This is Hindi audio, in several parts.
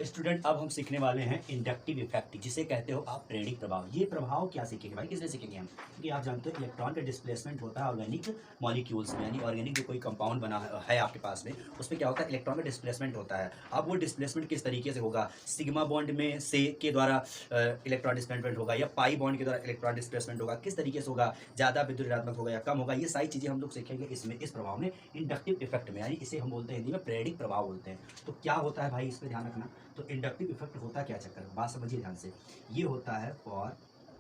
स्टूडेंट अब हम सीखने वाले हैं इंडक्टिव इफेक्ट, जिसे कहते हो आप प्रेरक प्रभाव। ये प्रभाव क्या सीखेंगे भाई, किसमें सीखेंगे हम? क्योंकि आप जानते हो इलेक्ट्रॉन का डिस्प्लेसमेंट होता है ऑर्गेनिक मॉलिक्यूल्स में, यानी ऑर्गेनिक जो कोई कंपाउंड बना है आपके पास में, उसमें क्या होता है, इलेक्ट्रॉन का डिस्प्लेसमेंट होता है। अब वो डिस्प्लेसमेंट किस तरीके से होगा? सिग्मा बॉन्ड में से के द्वारा इलेक्ट्रॉन डिस्प्लेसमेंट होगा, या पाई बॉन्ड के द्वारा इलेक्ट्रॉन डिस्प्लेसमेंट होगा, किस तरीके से होगा, ज़्यादा विद्युत ऋणात्मक होगा या कम होगा, ये सारी चीज़ें हम लोग सीखेंगे इसमें, इस प्रभाव में, इंडक्टिव इफेक्ट में। यानी इसे हम बोलते हैं हिंदी में प्रेरक प्रभाव बोलते हैं। तो क्या होता है भाई, इस पर ध्यान रखना। तो इंडक्टिव इफेक्ट होता क्या, चक्कर बात समझिए ध्यान से। ये होता है फॉर,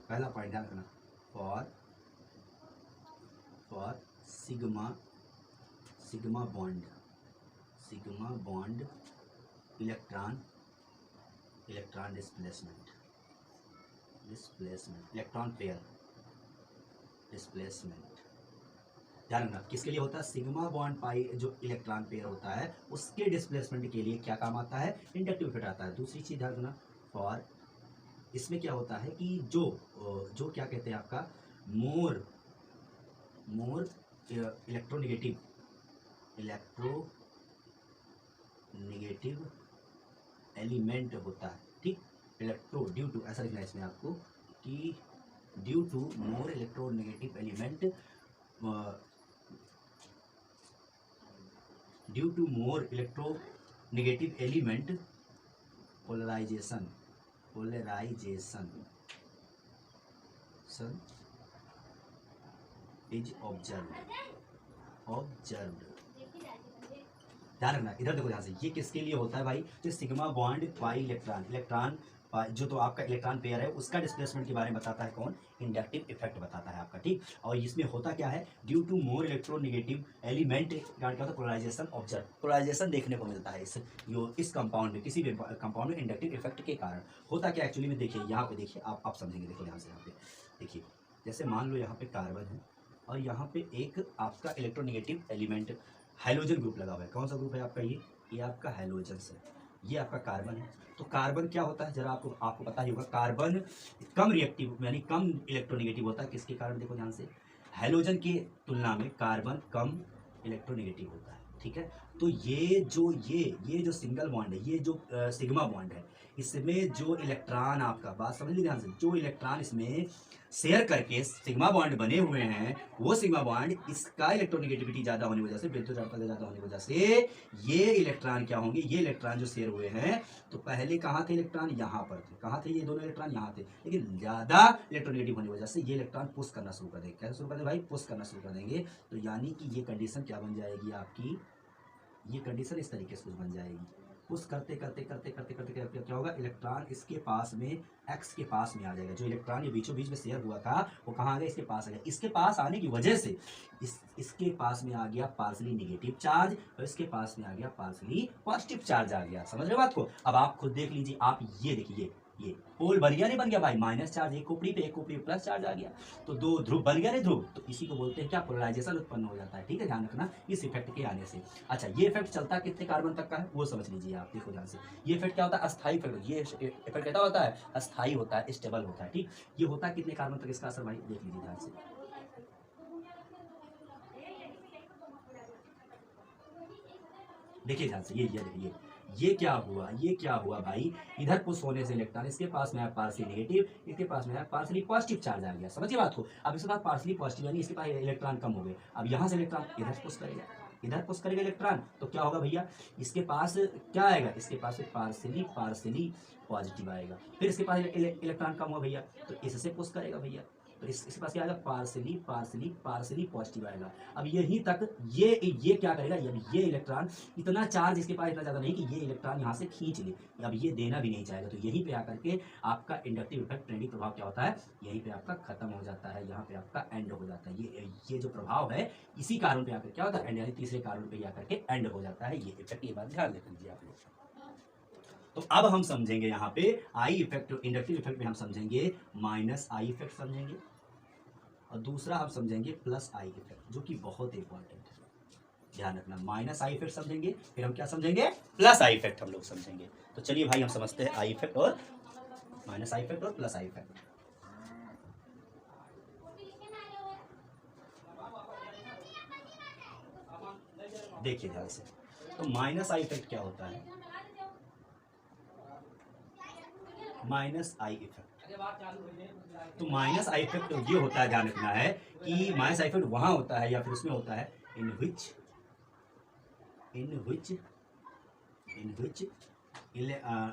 पहला पॉइंट ध्यान रखना, for sigma bond electron displacement electron pair displacement. ध्यान रखना किसके लिए होता है, सिग्मा बॉन्ड पाई जो इलेक्ट्रॉन पेयर होता है उसके डिस्प्लेसमेंट के लिए क्या काम आता है, इंडक्टिव इफेक्ट आता है। दूसरी चीज ध्यान रखना, फॉर इसमें क्या होता है कि जो क्या कहते हैं आपका मोर इलेक्ट्रोनेगेटिव एलिमेंट होता है, ठीक। इलेक्ट्रो ड्यू टू, ऐसा लिखना है इसमें आपको कि due to more electronegative element, due to more electronegative element polarisation is observed. ध्यान रखना, इधर देखो ध्यान से, ये किसके लिए होता है भाई, जो सिग्मा बॉन्ड पाई इलेक्ट्रॉन जो तो आपका इलेक्ट्रॉन पेयर है उसका डिस्प्लेसमेंट के बारे में बताता है कौन, इंडक्टिव इफेक्ट बताता है आपका, ठीक। और इसमें होता क्या है, due to more electronegative element क्या होता है, पोलराइजेशन ऑब्जर्व, पोलराइजेशन देखने को मिलता है इस कंपाउंड में, किसी भी कंपाउंड में इंडक्टिव इफेक्ट के कारण। होता क्या एक्चुअली में, देखिए यहाँ पे, देखिए आप समझेंगे, देखो यहाँ से, यहाँ पे देखिए, जैसे मान लो यहाँ पे कार्बन है और यहाँ पे एक आपका इलेक्ट्रोनेगेटिव एलिमेंट हाइड्रोजन ग्रुप लगा हुआ है। कौन सा ग्रुप है आपका, ये आपका हाइड्रोजन से, ये आपका कार्बन है। तो कार्बन क्या होता है, जरा आपको पता ही होगा, कार्बन कम रिएक्टिव यानी कम इलेक्ट्रोनेगेटिव होता है, किसके कारण, देखो ध्यान से, हाइड्रोजन की तुलना में कार्बन कम इलेक्ट्रोनेगेटिव होता है, ठीक है। तो ये जो सिंगल बॉन्ड है, ये जो सिग्मा बॉन्ड है, इसमें जो इलेक्ट्रॉन आपका, बात समझ लीजिए ध्यान से, जो इलेक्ट्रॉन इसमें शेयर करके सिग्मा बॉन्ड बने हुए हैं, वो सिग्मा बॉन्ड इसका इलेक्ट्रोनेगेटिविटी ज्यादा होने की वजह से, विद्युत ऋणात्मकता ज्यादा होने की वजह से, ये इलेक्ट्रॉन क्या होंगे, ये इलेक्ट्रॉन जो शेयर हुए हैं, तो पहले कहाँ थे इलेक्ट्रॉन, यहाँ पर थे, कहाँ थे ये दोनों इलेक्ट्रॉन, यहाँ थे, लेकिन ज्यादा इलेक्ट्रोनेगेटिव होने की वजह से ये इलेक्ट्रॉन पुश करना शुरू कर देंगे। कैसे शुरू कर देंगे भाई, पुश करना शुरू कर देंगे। तो यानी कि ये कंडीशन क्या बन जाएगी आपकी, ये कंडीशन इस तरीके से कुछ बन जाएगी, पुश करते करते करते करते करते करते क्या होगा, इलेक्ट्रॉन इसके पास में, एक्स के पास में आ जाएगा। जो इलेक्ट्रॉन ये बीचों बीच में शेयर हुआ था वो कहाँ आ गया, इसके पास आ गया। इसके पास आने की वजह से इसके पास में आ गया पार्सली निगेटिव चार्ज और इसके पास में आ गया पार्सली पॉजिटिव चार्ज आ गया। समझ रहे हो बात को? अब आप खुद देख लीजिए, आप ये देखिए, ये पोल बन गया नहीं बन गया भाई, माइनस चार्ज एक खोपड़ी पे, एक खोपड़ी पे प्लस चार्ज आ गया, तो दो ध्रुव बन गया नहीं ध्रुव, तो इसी को बोलते हैं क्या, पोलराइजेशन उत्पन्न हो जाता है, ठीक है। ध्यान रखना इस इफेक्ट के आने से। अच्छा, ये इफेक्ट चलता कितने कार्बन तक का है वो समझ लीजिए आप, देखो ध्यान से। ये इफेक्ट क्या होता है, अस्थायी इफेक्ट। ये इफेक्ट कैसा होता है, अस्थायी होता है, स्टेबल होता है, ठीक। ये होता है कितने कार्बन तक इसका असर भाई, देख लीजिए ध्यान से। देखिए ध्यान से, ये देखिए, ये क्या हुआ भाई, इधर पुश होने से इलेक्ट्रॉन इसके पास में है पार्सली नेगेटिव, इसके पास में है पार्सली पॉजिटिव चार्ज आ गया। समझिए बात को। अब इसके बाद पार्सली पॉजिटिव यानी इसके पास इलेक्ट्रॉन कम हो गए। अब यहाँ से इलेक्ट्रॉन इधर पुश करेगा, इधर पुश करेगा इलेक्ट्रॉन, तो क्या होगा भैया, इसके पास क्या आएगा, इसके पास पार्सली पॉजिटिव आएगा। फिर इसके पास इलेक्ट्रॉन कम हुआ भैया, तो इससे पुश करेगा भैया, तो इसके पास क्या आएगा, पार्सली पॉजिटिव आएगा। अब यहीं तक ये क्या करेगा, ये इलेक्ट्रॉन, इतना चार्ज इसके पास इतना ज्यादा नहीं कि ये इलेक्ट्रॉन यहाँ से खींच ले, अब ये देना भी नहीं चाहेगा। तो यहीं पे आकर के आपका इंडक्टिव इफेक्ट, प्रेरक प्रभाव क्या होता है, यहीं पे आपका खत्म हो जाता है, यहाँ पे आपका एंड हो जाता है। ये जो प्रभाव है इसी कारण पे आकर क्या होता है, एंड, यानी तीसरे कारण पे आकर के एंड हो जाता है ये इफेक्ट। ये बात ध्यान रख लीजिए आप लोग। तो अब हम समझेंगे यहाँ पे आई इफेक्ट, इंडक्टिव इफेक्ट में हम समझेंगे माइनस आई इफेक्ट समझेंगे, और दूसरा हम समझेंगे प्लस आई इफेक्ट, जो कि बहुत इंपॉर्टेंट है। ध्यान रखना, माइनस आई इफेक्ट समझेंगे, फिर हम क्या समझेंगे, प्लस आई इफेक्ट हम लोग समझेंगे। तो चलिए भाई हम समझते हैं आई इफेक्ट और माइनस आई इफेक्ट और प्लस आई इफेक्ट। देखिए ध्यान से, तो माइनस आई इफेक्ट क्या होता है, माइनस आई इफेक्ट। तो माइनस आई इफेक्ट ये होता है, ध्यान रखना है कि माइनस आई इफेक्ट वहां होता है या फिर उसमें होता है इन विच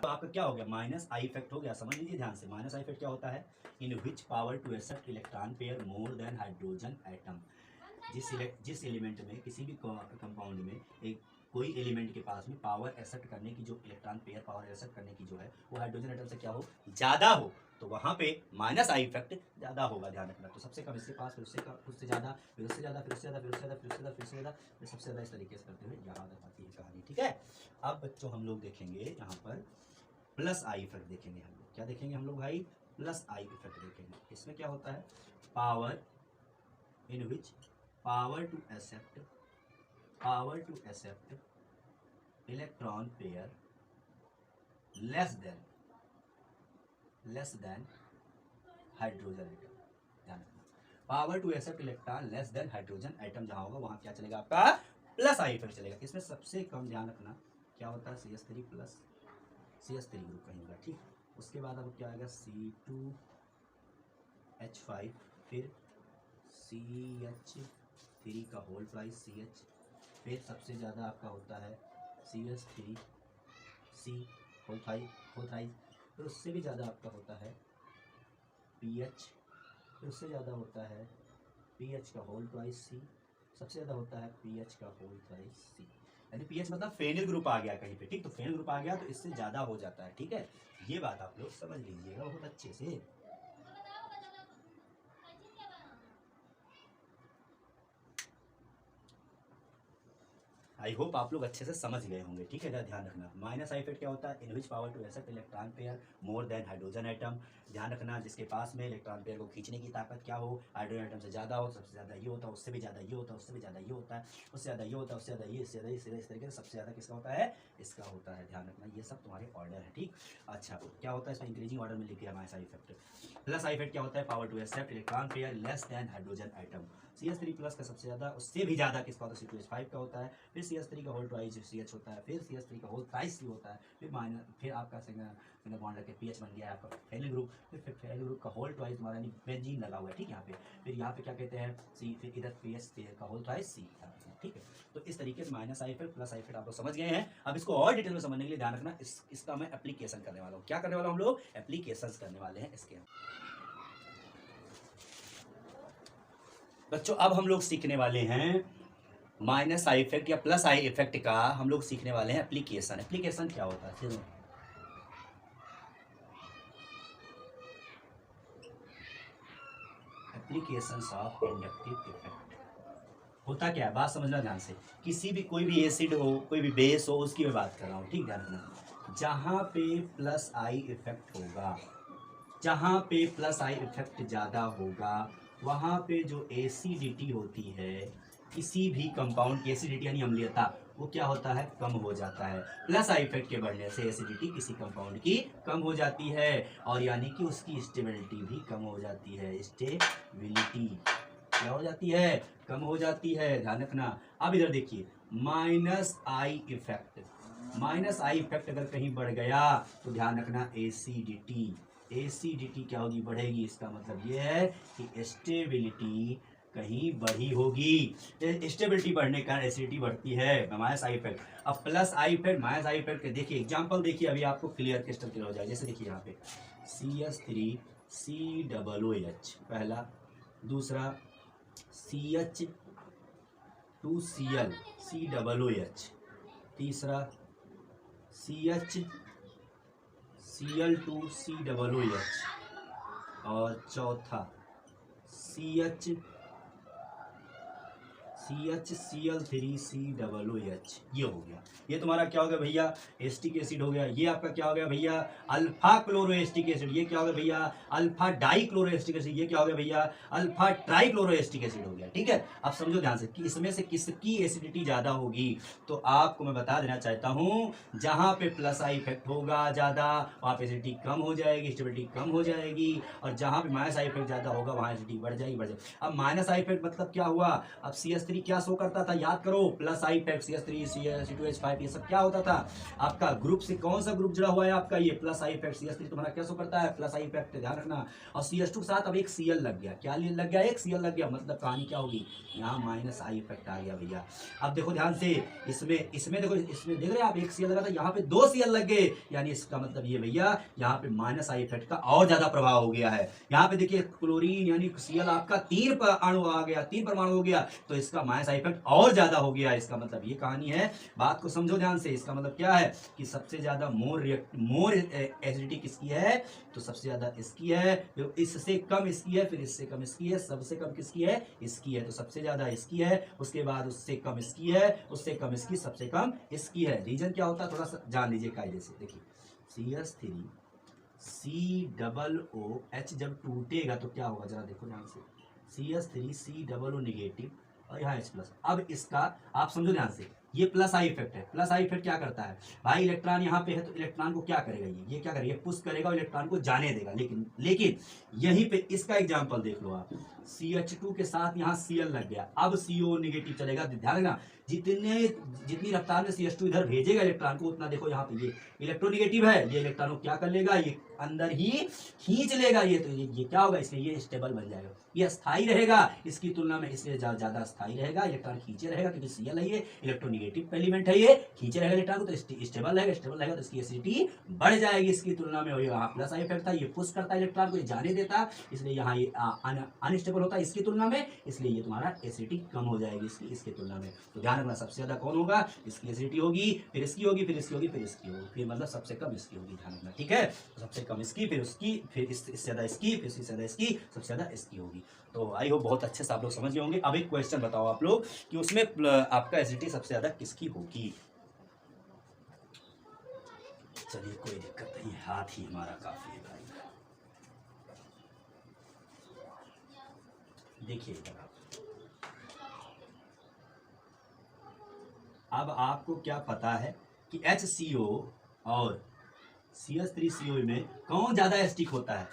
तो आपका क्या हो गया, माइनस आई इफेक्ट हो गया। समझ लीजिए ध्यान से, माइनस आई इफेक्ट क्या होता है, in which power to accept electron pair more than hydrogen atom. जिस एलिमेंट में, किसी भी कंपाउंड में एक कोई एलिमेंट के पास में पावर एक्सेप्ट करने की, जो इलेक्ट्रॉन पेयर पावर एक्सेप्ट करने की जो है वो हाइड्रोजन एटम से क्या हो, ज़्यादा हो, तो वहाँ पे माइनस आई इफेक्ट ज़्यादा होगा, ध्यान रखना। तो सबसे कम इसके पास, फिर उससे ज़्यादा, फिर उससे ज़्यादा, फिर उससे ज़्यादा, फिर उससे ज़्यादा, फिर उससे ज़्यादा, फिर उससे ज़्यादा, फिर सबसे ज़्यादा, इस तरीके से करते हुए यहाँ तक आती है कहानी। ठीक है, अब बच्चों हम लोग देखेंगे यहाँ पर प्लस आई इफेक्ट देखेंगे। हम लोग क्या देखेंगे, हम लोग भाई प्लस आई इफेक्ट देखेंगे। इसमें क्या होता है, power in which power to accept electron pair less than hydrogen atom. ध्यान रखना, power to accept electron less than hydrogen atom जहां होगा वहां क्या चलेगा, आपका प्लस आई इफेक्ट चलेगा। इसमें सबसे कम ध्यान रखना क्या होता है, CH3 प्लस, CH3 ग्रुप कहीं होगा। ठीक, उसके बाद अब क्या आएगा, C2H5, फिर CH3 का होल ट्वाइस CH, फिर सबसे ज़्यादा आपका होता है CH3C होल थ्राइस, फिर उससे भी ज़्यादा आपका होता है PH, फिर उससे ज़्यादा होता है PH का होल ट्वाइस C, सबसे ज़्यादा होता है PH का होल ट्वाइस C। यानी PH मतलब फेनिल ग्रुप आ गया कहीं पे। ठीक, तो फेनिल ग्रुप आ गया तो इससे ज़्यादा हो जाता है। ठीक है, ये बात आप लोग समझ लीजिएगा बहुत अच्छे से। आई होप आप लोग अच्छे से समझ गए होंगे। ठीक है, ध्यान रखना, माइनस आई इफेक्ट क्या होता है, in which power to accept electron pair more than hydrogen atom. ध्यान रखना, जिसके पास में इलेक्ट्रॉन पेयर को खींचने की ताकत क्या हो, हाइड्रोजन एटम से ज़्यादा हो, सबसे ज़्यादा ये होता है, उससे भी ज़्यादा ये होता है, उससे भी ज़्यादा ये होता है, उससे ज़्यादा ये होता है, उससे ज़्यादा ये, इससे ज़्यादा इस तरीके से सबसे ज़्यादा किसका होता है, इसका होता है। ध्यान रखना, ये सब तुम्हारे ऑर्डर है। ठीक, अच्छा क्या होता है इसमें, इंक्रीजिंग ऑर्डर में लिख दिया minus I effect. Plus I effect क्या होता है, power to accept electron pair less than hydrogen atom. CH3 plus का सबसे ज़्यादा, उससे भी ज़्यादा किसका होता है, C2H5 का होता है, फिर CH3 का होल ट्वाइस CH होता है, फिर CH3 का होल थ्राइस C होता है, फिर आपका सिंगल बॉन्ड लगे PH बन गया है आपका फेनिल ग्रुप, फिर फेनिल ग्रुप का होल ट्वाइस तुम्हारा यानी बेंजीन लगा हुआ है। ठीक, यहाँ पे फिर यहाँ पे क्या कहते हैं C, फिर इधर PH का होल ट्वाइस C। ठीक है, तो इस तरीके से minus I effect plus I effect आप लोग समझ गए हैं। अब इसको और डिटेल में समझने के लिए ध्यान रखना, इसका मैं एप्लीकेशन करने वाला हूँ। क्या करने वाला हूँ, हम लोग एप्लीकेशन करने वाले हैं इसके। बच्चों अब हम लोग सीखने वाले हैं माइनस आई इफेक्ट या प्लस आई इफेक्ट का, हम लोग सीखने वाले हैं एप्लीकेशन। एप्लीकेशन क्या होता है, चलो एप्लीकेशंस ऑफ इंडक्टिव इफेक्ट होता क्या है, बात समझना ध्यान से। किसी भी, कोई भी एसिड हो, कोई भी बेस हो, उसकी मैं बात कर रहा हूँ। ठीक, ध्यान रखना, जहाँ पे प्लस आई इफेक्ट होगा, जहाँ पे प्लस आई इफेक्ट ज़्यादा होगा, वहाँ पे जो एसिडिटी होती है, किसी भी कंपाउंड की एसिडिटी यानी अम्लीयता, वो क्या होता है, कम हो जाता है। प्लस आई इफेक्ट के बढ़ने से एसिडिटी किसी कंपाउंड की कम हो जाती है, और यानी कि उसकी स्टेबिलिटी भी कम हो जाती है। स्टेबिलिटी क्या हो जाती है, कम हो जाती है। ध्यान रखना, अब इधर देखिए, minus I effect, minus I effect अगर कहीं बढ़ गया तो ध्यान रखना एसिडिटी, एसिडिटी क्या होगी, बढ़ेगी। इसका मतलब ये है कि स्टेबिलिटी कहीं बढ़ी होगी। स्टेबिलिटी बढ़ने का एसिडिटी बढ़ती है, माइनस आई इफेक्ट। अब plus I effect, minus I effect के देखिए एग्जांपल देखिए, अभी आपको क्लियर क्रिस्टल क्लियर हो जाए। जैसे देखिए यहाँ पे CH3COOH पहला, दूसरा CH2Cl COOH, तीसरा CHCl2COOH, और चौथा CHCl3COOH। ये हो गया, ये तुम्हारा क्या हो गया भैया, एस्टिक एसिड हो गया। ये आपका क्या हो गया भैया, अल्फा क्लोरो एस्टिक एसिड। ये क्या हो गया भैया, alpha die chloro acetic acid. ये क्या हो गया भैया, alpha try chloro acetic acid हो गया। ठीक है, अब समझो ध्यान से कि इसमें से किसकी एसिडिटी ज़्यादा होगी। तो आपको मैं बता देना चाहता हूँ, जहाँ पे प्लस आई इफेक्ट होगा ज़्यादा, वहाँ पे एसिडिटी कम हो जाएगी, स्टेबिलिटी कम हो जाएगी, और जहाँ पे माइनस आई इफेक्ट ज़्यादा होगा वहाँ एसिडिटी बढ़ जाएगी। अब माइनस आई इफेक्ट मतलब क्या हुआ, अब CH3 एसिडिटी क्या शो करता था, याद करो, plus I effect CH3 C2H5 ये सब क्या होता था, आपका ग्रुप से कौन सा ग्रुप जुड़ा हुआ है आपका, ये प्लस आई इफेक्ट CH3 तुम्हारा क्या शो करता है, प्लस आई इफेक्ट, ध्यान रखना। और CH2 के साथ अब एक Cl लग गया, क्या लग गया, एक Cl लग गया, मतलब कहानी क्या होगी, यहाँ माइनस आई इफेक्ट आ गया भैया। अब देखो ध्यान से, इसमें देखो, इसमें देख रहे हैं आप, एक Cl लगा था, यहाँ पे 2 Cl लग गए, यानी इसका मतलब ये भैया यहाँ पे माइनस आई इफेक्ट का और ज्यादा प्रभाव हो गया है। यहाँ पे देखिए क्लोरीन यानी Cl आपका 3 अणु आ गया, 3 परमाणु हो गया, तो इसका माइनस आई इफेक्ट और ज्यादा हो गया। इसका मतलब ये कहानी है, बात को समझो ध्यान से। इसका मतलब क्या है कि सबसे ज्यादा मोर एसिडिटी किसकी है, तो सबसे ज्यादा इसकी है, फिर इससे कम इसकी है, फिर इससे कम इसकी है, सबसे कम किसकी है, इसकी है, तो सबसे ज्यादा इसकी है, उसके बाद उससे कम इसकी है, उससे कम इसकी, सबसे कम इसकी है। रीजन क्या होता है थोड़ा सा जान लीजिए कायदे से। देखिए CH3 COOH जब टूटेगा तो क्या होगा, जरा देखो ध्यान से, CH3 COO नेगेटिव और यहाँ H प्लस। अब इसका आप समझो ध्यान से, ये प्लस आई इफेक्ट है। प्लस आई इफेक्ट क्या करता है भाई, इलेक्ट्रॉन यहाँ पे है तो इलेक्ट्रॉन को क्या करेगा, ये क्या करेगा, पुश करेगा और इलेक्ट्रॉन को जाने देगा। लेकिन यहीं पे इसका एग्जांपल देख लो आप, CH2 के साथ यहाँ Cl लग गया, अब CO नेगेटिव चलेगा। ध्यान रखना, जितनी रफ्तार में CH2 इधर भेजेगा इलेक्ट्रॉन को, उतना देखो यहाँ पे ये इलेक्ट्रोनेगेटिव है, ये इलेक्ट्रॉन को क्या कर लेगा, ये अंदर ही खींच लेगा। ये तो ये क्या होगा, इसलिए ये स्टेबल बन जाएगा, ये स्थायी रहेगा इसकी तुलना में, इसलिए ज्यादा स्थायी रहेगा, इलेक्ट्रॉन खींचे रहेगा, क्योंकि Cl है, ये इलेक्ट्रोनेगेटिव एलिमेंट है, ये खींचे रहेगा इलेक्ट्रॉन को, तो स्टेबल रहेगा, तो इसकी एसिडिटी बढ़ जाएगी इसकी तुलना में। यहाँ प्लस आई इफेक्ट था, ये पुश करता है इलेक्ट्रॉन को, ये जाने देता, इसलिए यहाँ ये अनस्टेबल होता है इसकी तुलना में, इसलिए ये तुम्हारा एसिडिटी कम हो जाएगी इसकी तुलना में। तो ध्यान रखना, सबसे ज्यादा कौन होगा, इसकी एसिडिटी होगी, फिर इसकी होगी, फिर इसकी होगी, फिर इसकी होगी, फिर मतलब सबसे कम इसकी होगी, ध्यान रखना, ठीक है। तो सबसे कम इसकी, फिर उसकी, फिर इससे ज्यादा इसकी, फिर इससे ज्यादा इसकी, सबसे ज्यादा इसकी होगी। तो आई होप बहुत अच्छे से आप लोग समझ गए होंगे। अब एक क्वेश्चन बताओ आप लोग कि उसमें आपका एसिडिटी सबसे ज्यादा किसकी होगी। चलिए कोई दिक्कत नहीं, हाथ ही हमारा काफी है भाई। देखिए इधर अब आपको क्या पता है कि HCO और CH3CO में कौन ज्यादा एसिडिक होता है,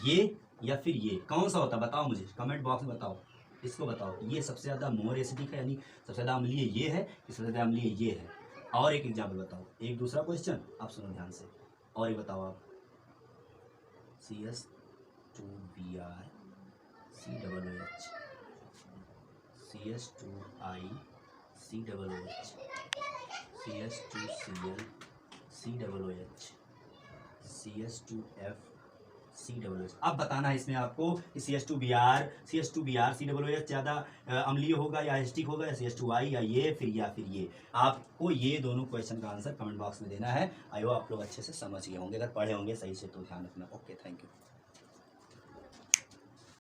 ये या फिर ये, कौन सा होता है बताओ मुझे, कमेंट बॉक्स में बताओ, इसको बताओ। ये सबसे ज्यादा मोर एसिडिक है, यानी सबसे ज्यादा अम्लीय ये है, सबसे ज्यादा अम्लीय ये है। और एक एग्जाम्पल बताओ, एक दूसरा क्वेश्चन आप सुनो ध्यान से, और ये बताओ आप, CH2Br COOH, CH2I COOH, CH2Cl COOH, CH2F COOH। अब बताना है इसमें आपको कि CH2Br COOH ज़्यादा अम्लीय होगा या एसिडिक होगा, या CH2I या फिर ये। आपको ये दोनों क्वेश्चन का आंसर कमेंट बॉक्स में देना है। आई होप आप लोग अच्छे से समझ गए होंगे, अगर पढ़े होंगे सही से तो ध्यान रखना। Okay, thank you.